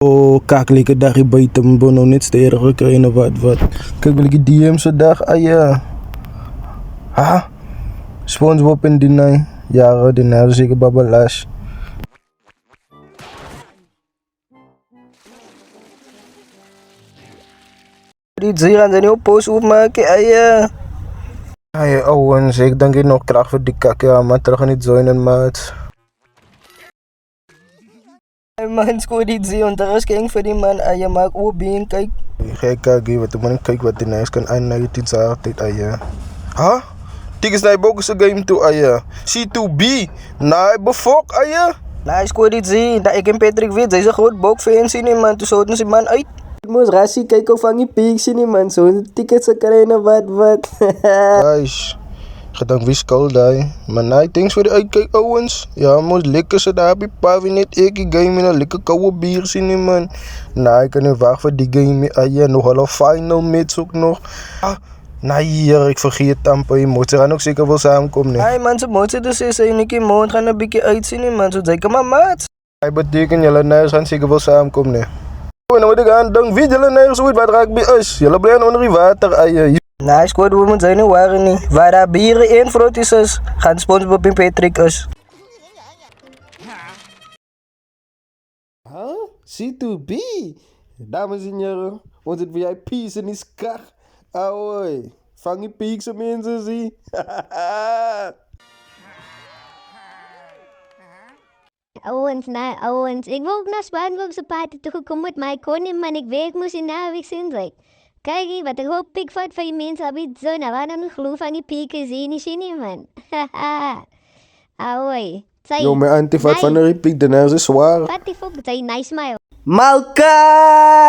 Oh, kakelijke dag buiten bono net steren gekregen wat. Kijk ben ik DM zo dag, Ha? SpongeBob en Dinay. Ja, Dinay, zeker babalash. Dit zie je dan op post opmaken, Owens, ik denk je nog kracht voor die kakja, maar terug niet joinen, maat. Man, scoor dit zie, want er is geen voor die man, maak op bien, kijk. Kijk, kijk, wat de man, kijk wat die nice kan aan 19 jaar altijd, Ha? Tickets naar bogus game toe, C2B, nee, befok, Nee, scoor dit zie, dat ik en Patrick weet, zij is een groot bokfan, zie nie, man, toen zouden ze man uit. Moes rassie kyk of vang die pieks nie man, so tickets se kry na wat. Guys, gedank wie skuld daai. Maar nee, thanks vir die uitkyk ouens. Ja, mos lekker se daar by Pavi net ekie game en 'n lekker koue bier sien nie man. Nee, ek kan nie wag vir die game nie. Nog hulle final match ook nog. Nee, hier, ek vergeet Tampa, jy moet gaan ook seker wel saamkom nie. Hey man, se moet se dus sê netjie môre gaan 'n bietjie uit sien nie man, so jy kan maar maat. Hy beteken julle nou gaan seker wel saamkom nie. Nou moet ik aan dan wie jullie nergens ooit wat raak bij is. Jullie blijven onder die water. Nee, squad we moeten zijn waren niet. Waar daar bieren in fruit is, gaan SpongeBob en Patrick is. Huh? C2B? Dames en heren, onze VIP's in die skag. Ahoy, vang je piekse mensen zie. Owens, ik wil ook naar SpongeBob zijn party toegekomen met mijn koning, maar ik weet, ik moest in naweek zijn. Kijk, wat een hoop pikvat van je mensen heb je zo, nou waar dan nog geloof van die pieken zie je man. Haha. Ahoy. Yo, mijn antivat van de repiek, de nergens is zwaar. Wat die fuck, zei nice smile. Malka!